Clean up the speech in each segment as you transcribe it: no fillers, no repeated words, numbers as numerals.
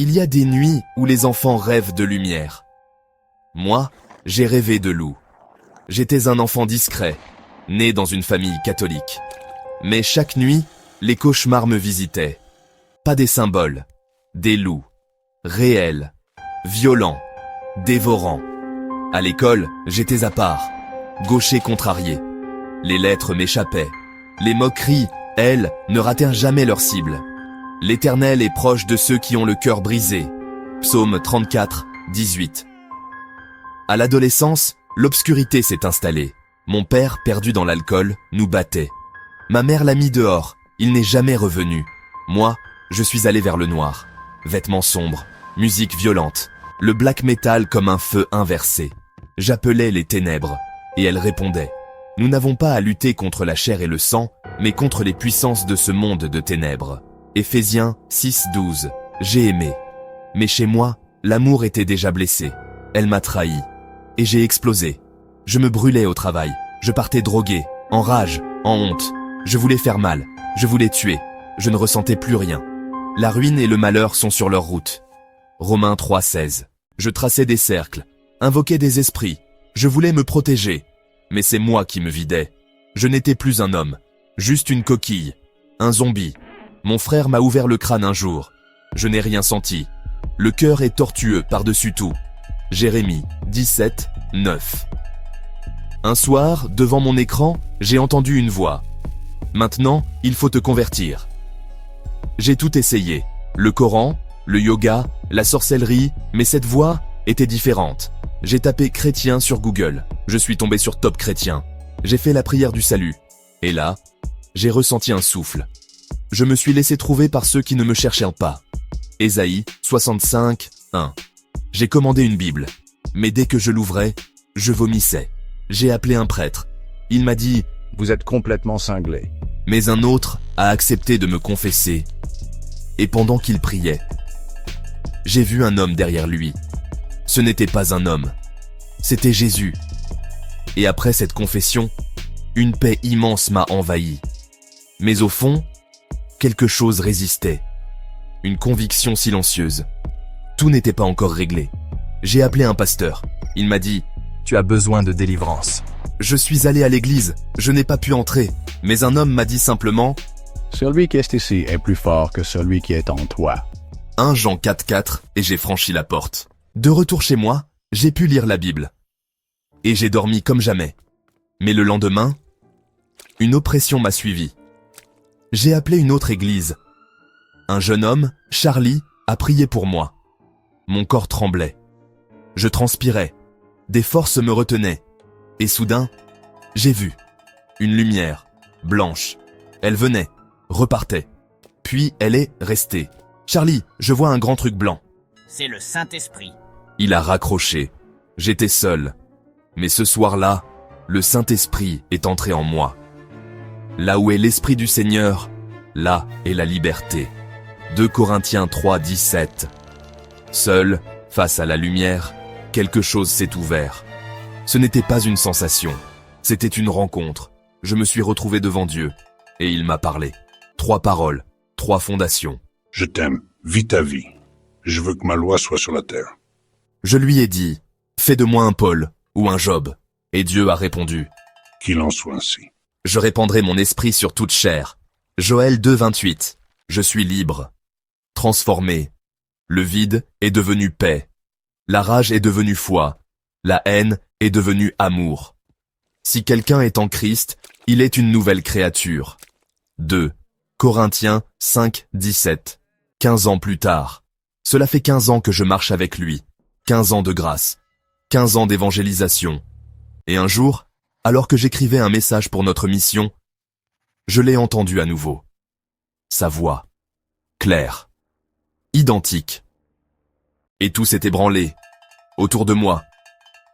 Il y a des nuits où les enfants rêvent de lumière. Moi, j'ai rêvé de loup. J'étais un enfant discret, né dans une famille catholique. Mais chaque nuit, les cauchemars me visitaient. Pas des symboles, des loups, réels, violents, dévorants. À l'école, j'étais à part, gaucher contrarié. Les lettres m'échappaient. Les moqueries, elles, ne ratèrent jamais leur cible. L'Éternel est proche de ceux qui ont le cœur brisé. Psaume 34, 18. À l'adolescence, l'obscurité s'est installée. Mon père, perdu dans l'alcool, nous battait. Ma mère l'a mis dehors, il n'est jamais revenu. Moi, je suis allé vers le noir. Vêtements sombres, musique violente, le black metal comme un feu inversé. J'appelais les ténèbres, et elles répondaient. Nous n'avons pas à lutter contre la chair et le sang, mais contre les puissances de ce monde de ténèbres. Éphésiens 6, 12. J'ai aimé. Mais chez moi, l'amour était déjà blessé. Elle m'a trahi. Et j'ai explosé. Je me brûlais au travail. Je partais drogué, en rage, en honte. Je voulais faire mal. Je voulais tuer. Je ne ressentais plus rien. La ruine et le malheur sont sur leur route. Romains 3, 16. Je traçais des cercles, invoquais des esprits. Je voulais me protéger. Mais c'est moi qui me vidais. Je n'étais plus un homme, juste une coquille, un zombie. Mon frère m'a ouvert le crâne un jour. Je n'ai rien senti. Le cœur est tortueux par-dessus tout. Jérémie 17, 9. Un soir, devant mon écran, j'ai entendu une voix. Maintenant, il faut te convertir. J'ai tout essayé. Le Coran, le yoga, la sorcellerie, mais cette voix était différente. J'ai tapé chrétien sur Google. Je suis tombé sur Top Chrétien. J'ai fait la prière du salut. Et là, j'ai ressenti un souffle. Je me suis laissé trouver par ceux qui ne me cherchaient pas. Ésaïe 65, 1. J'ai commandé une Bible. Mais dès que je l'ouvrais, je vomissais. J'ai appelé un prêtre. Il m'a dit « Vous êtes complètement cinglé. » Mais un autre a accepté de me confesser. Et pendant qu'il priait, j'ai vu un homme derrière lui. Ce n'était pas un homme. C'était Jésus. Et après cette confession, une paix immense m'a envahi. Mais au fond, quelque chose résistait. Une conviction silencieuse. Tout n'était pas encore réglé. J'ai appelé un pasteur. Il m'a dit « Tu as besoin de délivrance. » Je suis allé à l'église. Je n'ai pas pu entrer. Mais un homme m'a dit simplement « Celui qui est ici est plus fort que celui qui est en toi. » 1 Jean 4, 4 et j'ai franchi la porte. De retour chez moi, j'ai pu lire la Bible. Et j'ai dormi comme jamais. Mais le lendemain, une oppression m'a suivi. J'ai appelé une autre église. Un jeune homme, Charlie, a prié pour moi. Mon corps tremblait. Je transpirais. Des forces me retenaient. Et soudain, j'ai vu une lumière, blanche. Elle venait, repartait. Puis elle est restée. « Charlie, je vois un grand truc blanc. » C'est le Saint-Esprit. Il a raccroché. J'étais seul. Mais ce soir-là, le Saint-Esprit est entré en moi. Là où est l'Esprit du Seigneur, là est la liberté. 2 Corinthiens 3, 17. Seul, face à la lumière, quelque chose s'est ouvert. Ce n'était pas une sensation, c'était une rencontre. Je me suis retrouvé devant Dieu, et il m'a parlé. 3 paroles, 3 fondations. Je t'aime, vis ta vie. Je veux que ma loi soit sur la terre. Je lui ai dit, fais de moi un Paul ou un Job. Et Dieu a répondu, Qu'il en soit ainsi. je répandrai mon esprit sur toute chair. Joël 2, 28. Je suis libre. Transformé. Le vide est devenu paix. La rage est devenue foi. La haine est devenue amour. Si quelqu'un est en Christ, il est une nouvelle créature. 2 Corinthiens 5, 17. 15 ans plus tard. Cela fait 15 ans que je marche avec lui. 15 ans de grâce. 15 ans d'évangélisation. Et un jour, alors que j'écrivais un message pour notre mission, je l'ai entendu à nouveau. Sa voix. Claire. Identique. Et tout s'est ébranlé. Autour de moi.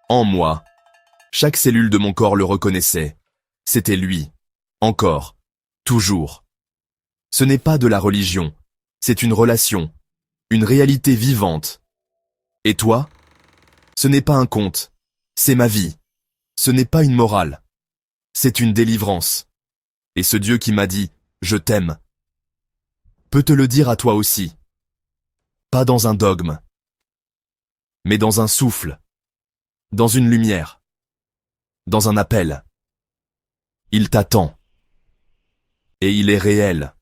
En moi. Chaque cellule de mon corps le reconnaissait. C'était lui. Encore. Toujours. Ce n'est pas de la religion. C'est une relation. Une réalité vivante. Et toi? Ce n'est pas un conte. C'est ma vie. Ce n'est pas une morale. C'est une délivrance. Et ce Dieu qui m'a dit « Je t'aime » peut te le dire à toi aussi. pas dans un dogme, mais dans un souffle, dans une lumière, dans un appel. Il t'attend. Et il est réel.